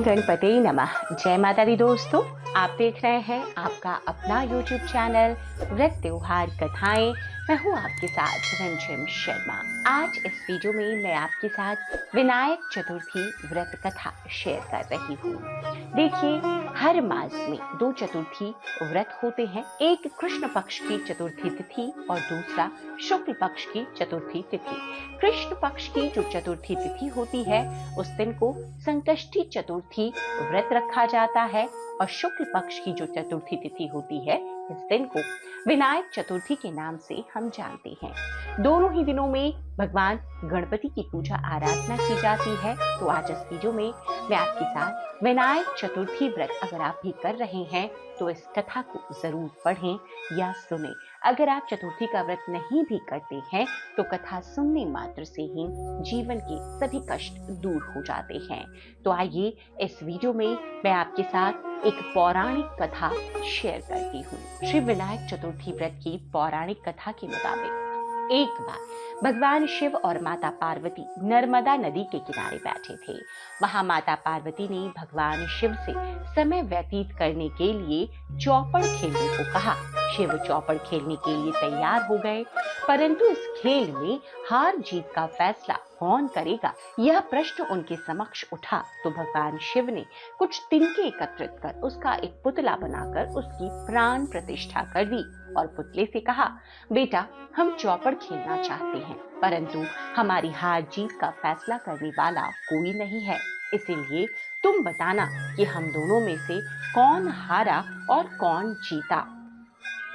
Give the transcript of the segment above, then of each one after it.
गणपते नमः। जय माता दी दोस्तों, आप देख रहे हैं आपका अपना YouTube चैनल व्रत त्योहार कथाएं। मैं हूं आपके साथ रंजिम शर्मा। आज इस वीडियो में मैं आपके साथ विनायक चतुर्थी व्रत कथा शेयर कर रही हूं। देखिए, हर मास में 2 चतुर्थी व्रत होते हैं। एक कृष्ण पक्ष की चतुर्थी तिथि और दूसरा शुक्ल पक्ष की चतुर्थी तिथि। कृष्ण पक्ष की जो चतुर्थी तिथि होती है उस दिन को संकष्टी चतुर्थी व्रत रखा जाता है और शुक्ल पक्ष की जो चतुर्थी तिथि होती है इस दिन को विनायक चतुर्थी के नाम से हम जानते हैं। दोनों ही दिनों में भगवान गणपति की पूजा आराधना की जाती है। तो आज इस वीडियो में मैं आपके साथ विनायक चतुर्थी व्रत अगर आप भी कर रहे हैं तो इस कथा को जरूर पढ़ें या सुनें। अगर आप चतुर्थी का व्रत नहीं भी करते हैं तो कथा सुनने मात्र से ही जीवन के सभी कष्ट दूर हो जाते हैं। तो आइए इस वीडियो में मैं आपके साथ एक पौराणिक कथा शेयर करती हूँ। श्री विनायक चतुर्थी व्रत की पौराणिक कथा के मुताबिक एक बार भगवान शिव और माता पार्वती नर्मदा नदी के किनारे बैठे थे। वहां माता पार्वती ने भगवान शिव से समय व्यतीत करने के लिए चौपड़ खेलने को कहा। शिव चौपड़ खेलने के लिए तैयार हो गए, परंतु इस खेल में हार जीत का फैसला कौन करेगा, यह प्रश्न उनके समक्ष उठा। तो भगवान शिव ने कुछ तिनके एकत्रित कर उसका एक पुतला बनाकर उसकी प्राण प्रतिष्ठा कर दी और पुतले से कहा, बेटा, हम चौपड़ खेलना चाहते हैं, परंतु हमारी हार जीत का फैसला करने वाला कोई नहीं है। इसीलिए तुम बताना कि हम दोनों में से कौन हारा और कौन जीता।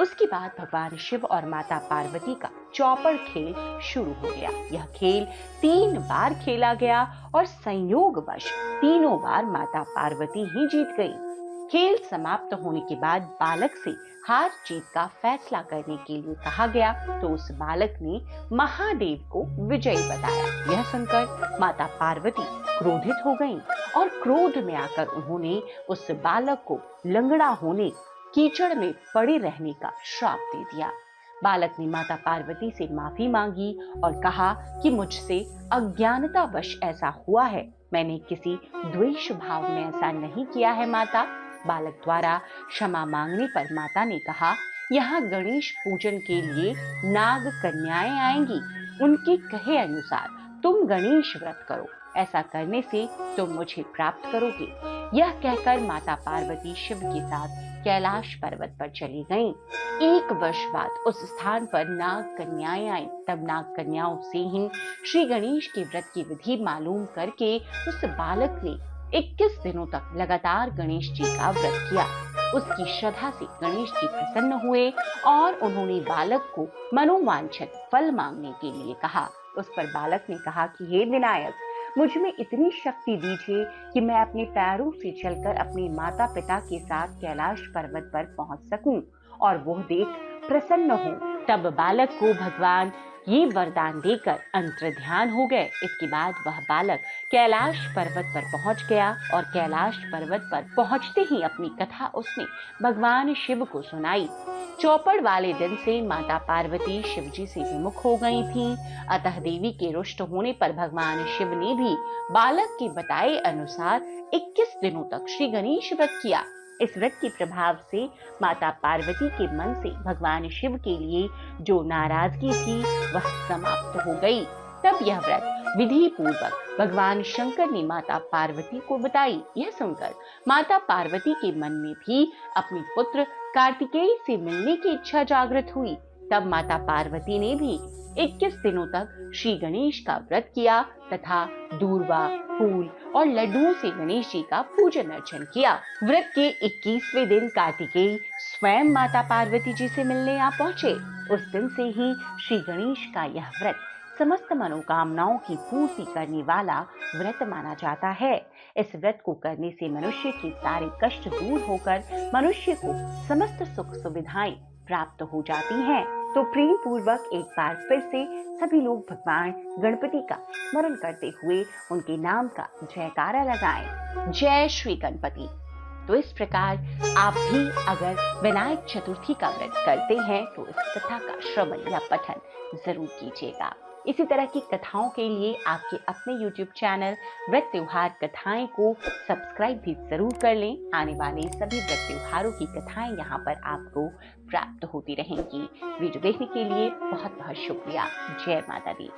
उसके बाद भगवान शिव और माता पार्वती का चौपड़ खेल शुरू हो गया। यह खेल 3 बार खेला गया और संयोगवश तीनों बार माता पार्वती ही जीत गई। खेल समाप्त होने के बाद बालक से हार जीत का फैसला करने के लिए कहा गया तो उस बालक ने महादेव को विजयी बताया। यह सुनकर माता पार्वती क्रोधित हो गईं और क्रोध में आकर उन्होंने उस बालक को लंगड़ा होने, कीचड़ में पड़े रहने का श्राप दे दिया। बालक ने माता पार्वती से माफी मांगी और कहा कि मुझसे अज्ञानतावश ऐसा हुआ है, मैंने किसी द्वेष भाव में ऐसा नहीं किया है माता। बालक द्वारा क्षमा मांगने पर माता ने कहा, यहाँ गणेश पूजन के लिए नाग कन्याएं आएंगी, उनके कहे अनुसार तुम गणेश व्रत करो, ऐसा करने से तुम मुझे प्राप्त करोगे। यह कहकर माता पार्वती शिव के साथ कैलाश पर्वत पर चली गईं। 1 वर्ष बाद उस स्थान पर नाग कन्याएं आईं। तब नाग कन्याओं से ही श्री गणेश के व्रत की विधि मालूम करके उस बालक ने 21 दिनों तक लगातार गणेश जी का व्रत किया। उसकी श्रद्धा से गणेश जी प्रसन्न हुए और उन्होंने बालक को मनोवांछित फल मांगने के लिए कहा। उस पर बालक ने कहा कि हे विनायक, मुझ में इतनी शक्ति दीजिए कि मैं अपने पैरों से चलकर अपने माता पिता के साथ कैलाश पर्वत पर पहुंच सकूं और वो देख प्रसन्न हो। तब बालक को भगवान ये वरदान देकर अंतर्ध्यान हो गए। इसके बाद वह बालक कैलाश पर्वत पर पहुंच गया और कैलाश पर्वत पर पहुंचते ही अपनी कथा उसने भगवान शिव को सुनाई। चौपड़ वाले दिन से माता पार्वती शिव जी से विमुख हो गई थीं, अतः देवी के रुष्ट होने पर भगवान शिव ने भी बालक के बताए अनुसार 21 दिनों तक श्री गणेश व्रत किया। इस व्रत के प्रभाव से माता पार्वती के मन से भगवान शिव के लिए जो नाराजगी थी वह समाप्त हो गई। तब यह व्रत विधि पूर्वक भगवान शंकर ने माता पार्वती को बताई। यह सुनकर माता पार्वती के मन में भी अपने पुत्र कार्तिकेय से मिलने की इच्छा जागृत हुई। तब माता पार्वती ने भी 21 दिनों तक श्री गणेश का व्रत किया तथा दूर्वा, फूल और लड्डुओं से गणेश जी का पूजन अर्चन किया। व्रत के 21वें दिन कार्तिकेय स्वयं माता पार्वती जी से मिलने आ पहुंचे। उस दिन से ही श्री गणेश का यह व्रत समस्त मनोकामनाओं की पूर्ति करने वाला व्रत माना जाता है। इस व्रत को करने से मनुष्य के सारे कष्ट दूर होकर मनुष्य को समस्त सुख सुविधाएं प्राप्त हो जाती हैं। तो प्रेम पूर्वक एक बार फिर से सभी लोग भगवान गणपति का स्मरण करते हुए उनके नाम का जयकारा लगाएं। जय श्री गणपति। तो इस प्रकार आप भी अगर विनायक चतुर्थी का व्रत करते हैं तो इस कथा का श्रवण या पठन जरूर कीजिएगा। इसी तरह की कथाओं के लिए आपके अपने YouTube चैनल व्रत त्योहार कथाएं को सब्सक्राइब भी जरूर कर लें। आने वाले सभी व्रत त्योहारों की कथाएं यहाँ पर आपको प्राप्त होती रहेंगी। वीडियो देखने के लिए बहुत बहुत शुक्रिया। जय माता दी।